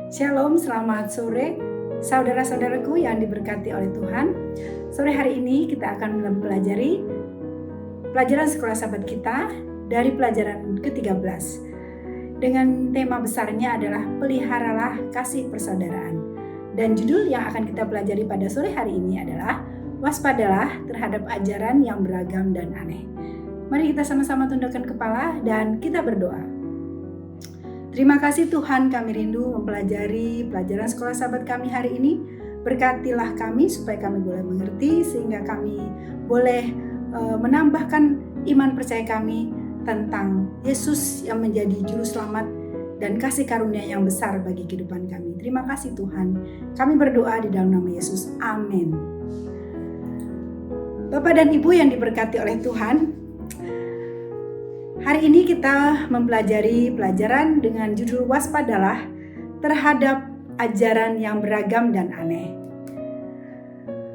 Shalom, selamat sore saudara-saudaraku yang diberkati oleh Tuhan. Sore hari ini kita akan mempelajari pelajaran sekolah sahabat kita dari pelajaran ke-13 dengan tema besarnya adalah peliharalah kasih persaudaraan. Dan judul yang akan kita pelajari pada sore hari ini adalah waspadalah terhadap ajaran yang beragam dan aneh. Mari kita sama-sama tundukkan kepala dan kita berdoa. Terima kasih Tuhan, kami rindu mempelajari pelajaran sekolah sahabat kami hari ini. Berkatilah kami supaya kami boleh mengerti sehingga kami boleh menambahkan iman percaya kami tentang Yesus yang menjadi juru selamat dan kasih karunia yang besar bagi kehidupan kami. Terima kasih Tuhan. Kami berdoa di dalam nama Yesus. Amin. Bapak dan Ibu yang diberkati oleh Tuhan, hari ini kita mempelajari pelajaran dengan judul waspadalah terhadap ajaran yang beragam dan aneh.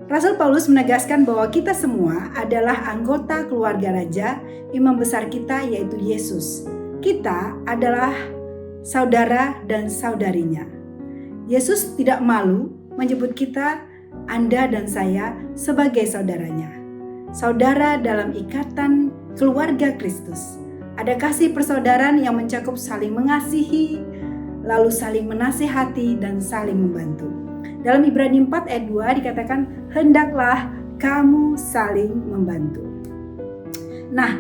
Rasul Paulus menegaskan bahwa kita semua adalah anggota keluarga raja, imam besar kita yaitu Yesus. Kita adalah saudara dan saudarinya. Yesus tidak malu menyebut kita, Anda dan saya sebagai saudaranya. Saudara dalam ikatan keluarga Kristus. Ada kasih persaudaraan yang mencakup saling mengasihi, lalu saling menasihati dan saling membantu. Dalam Ibrani 4 ayat 2 dikatakan, hendaklah kamu saling membantu. Nah,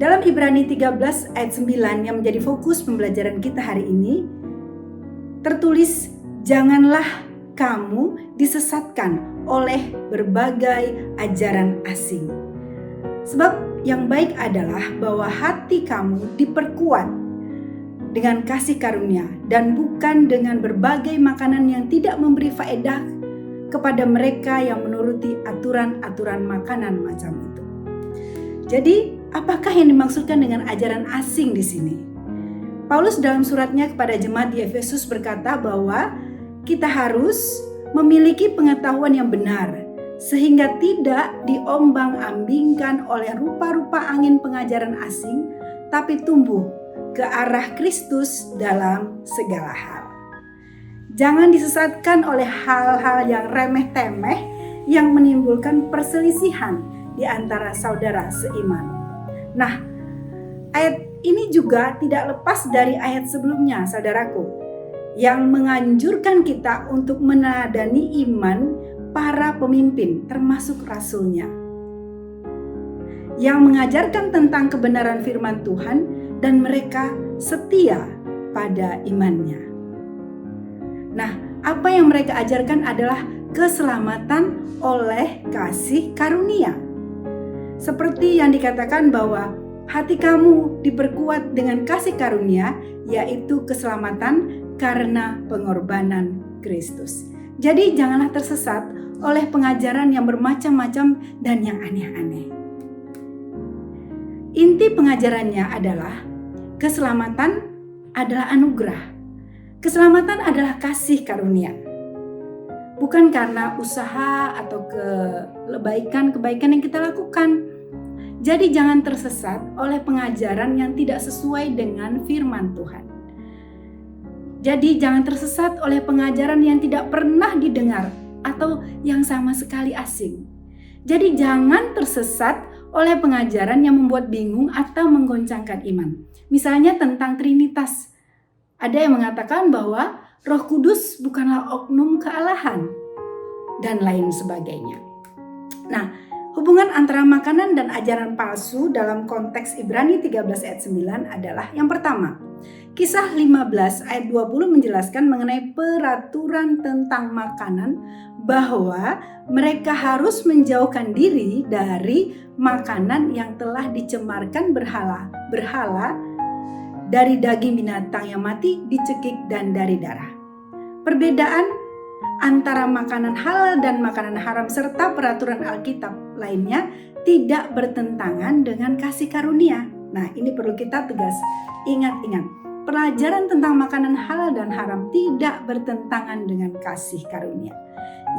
dalam Ibrani 13 ayat 9 yang menjadi fokus pembelajaran kita hari ini, tertulis, janganlah kamu disesatkan oleh berbagai ajaran asing. Sebab yang baik adalah bahwa hati kamu diperkuat dengan kasih karunia dan bukan dengan berbagai makanan yang tidak memberi faedah kepada mereka yang menuruti aturan-aturan makanan macam itu. Jadi, apakah yang dimaksudkan dengan ajaran asing di sini? Paulus dalam suratnya kepada jemaat di Efesus berkata bahwa kita harus memiliki pengetahuan yang benar sehingga tidak diombang-ambingkan oleh rupa-rupa angin pengajaran asing, tapi tumbuh ke arah Kristus dalam segala hal. Jangan disesatkan oleh hal-hal yang remeh-temeh yang menimbulkan perselisihan di antara saudara seiman. Nah, ayat ini juga tidak lepas dari ayat sebelumnya, saudaraku, yang menganjurkan kita untuk meneladani iman para pemimpin termasuk rasulnya yang mengajarkan tentang kebenaran firman Tuhan dan mereka setia pada imannya. Nah, apa yang mereka ajarkan adalah keselamatan oleh kasih karunia. Seperti yang dikatakan bahwa hati kamu diperkuat dengan kasih karunia, yaitu keselamatan karena pengorbanan Kristus. Jadi janganlah tersesat oleh pengajaran yang bermacam-macam dan yang aneh-aneh. Inti pengajarannya adalah keselamatan adalah anugerah. Keselamatan adalah kasih karunia. Bukan karena usaha atau kebaikan yang kita lakukan. Jadi jangan tersesat oleh pengajaran yang tidak sesuai dengan firman Tuhan. Jadi jangan tersesat oleh pengajaran yang tidak pernah didengar atau yang sama sekali asing. Jadi jangan tersesat oleh pengajaran yang membuat bingung atau menggoncangkan iman. Misalnya tentang Trinitas. Ada yang mengatakan bahwa Roh Kudus bukanlah oknum kealahan dan lain sebagainya. Nah, hubungan antara makanan dan ajaran palsu dalam konteks Ibrani 13 ayat 9 adalah yang pertama, Kisah 15 ayat 20 menjelaskan mengenai peraturan tentang makanan bahwa mereka harus menjauhkan diri dari makanan yang telah dicemarkan berhala dari daging binatang yang mati, dicekik dan dari darah. Perbedaan antara makanan halal dan makanan haram serta peraturan Alkitab lainnya tidak bertentangan dengan kasih karunia. Nah, ini perlu kita tegas ingat. Pelajaran tentang makanan halal dan haram tidak bertentangan dengan kasih karunia.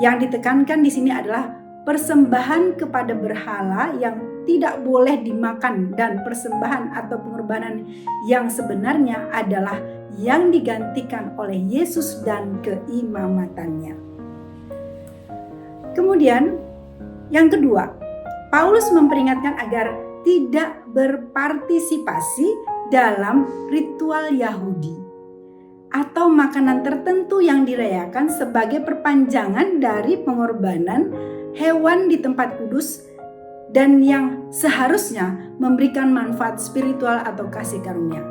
Yang ditekankan di sini adalah persembahan kepada berhala yang tidak boleh dimakan dan persembahan atau pengorbanan yang sebenarnya adalah yang digantikan oleh Yesus dan keimamatannya. Kemudian yang kedua, Paulus memperingatkan agar tidak berpartisipasi dalam ritual Yahudi atau makanan tertentu yang dirayakan sebagai perpanjangan dari pengorbanan hewan di tempat kudus dan yang seharusnya memberikan manfaat spiritual atau kasih karunia.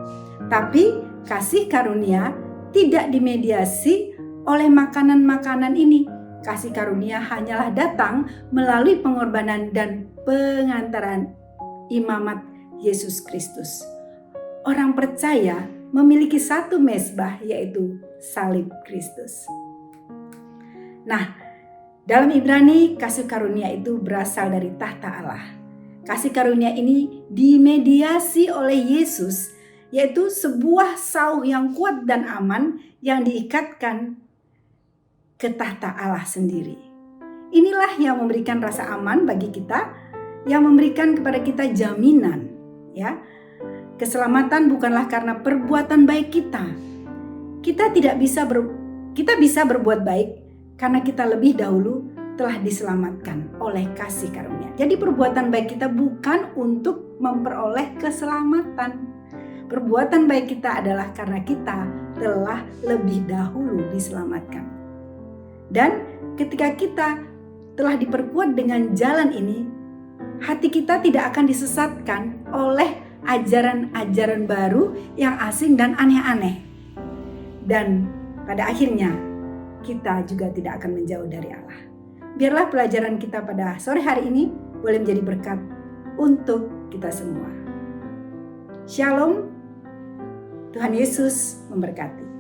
Tapi kasih karunia tidak dimediasi oleh makanan-makanan ini. Kasih karunia hanyalah datang melalui pengorbanan dan pengantaran imamat Yesus Kristus. Orang percaya memiliki satu mezbah, yaitu salib Kristus. Nah, dalam Ibrani, kasih karunia itu berasal dari tahta Allah. Kasih karunia ini dimediasi oleh Yesus, yaitu sebuah sauh yang kuat dan aman yang diikatkan ke tahta Allah sendiri. Inilah yang memberikan rasa aman bagi kita, yang memberikan kepada kita jaminan, ya. Keselamatan bukanlah karena perbuatan baik kita. Kita bisa berbuat baik karena kita lebih dahulu telah diselamatkan oleh kasih karunia. Jadi perbuatan baik kita bukan untuk memperoleh keselamatan. Perbuatan baik kita adalah karena kita telah lebih dahulu diselamatkan. Dan ketika kita telah diperkuat dengan jalan ini, hati kita tidak akan disesatkan oleh ajaran-ajaran baru yang asing dan aneh-aneh. Dan pada akhirnya kita juga tidak akan menjauh dari Allah. Biarlah pelajaran kita pada sore hari ini boleh menjadi berkat untuk kita semua. Shalom, Tuhan Yesus memberkati.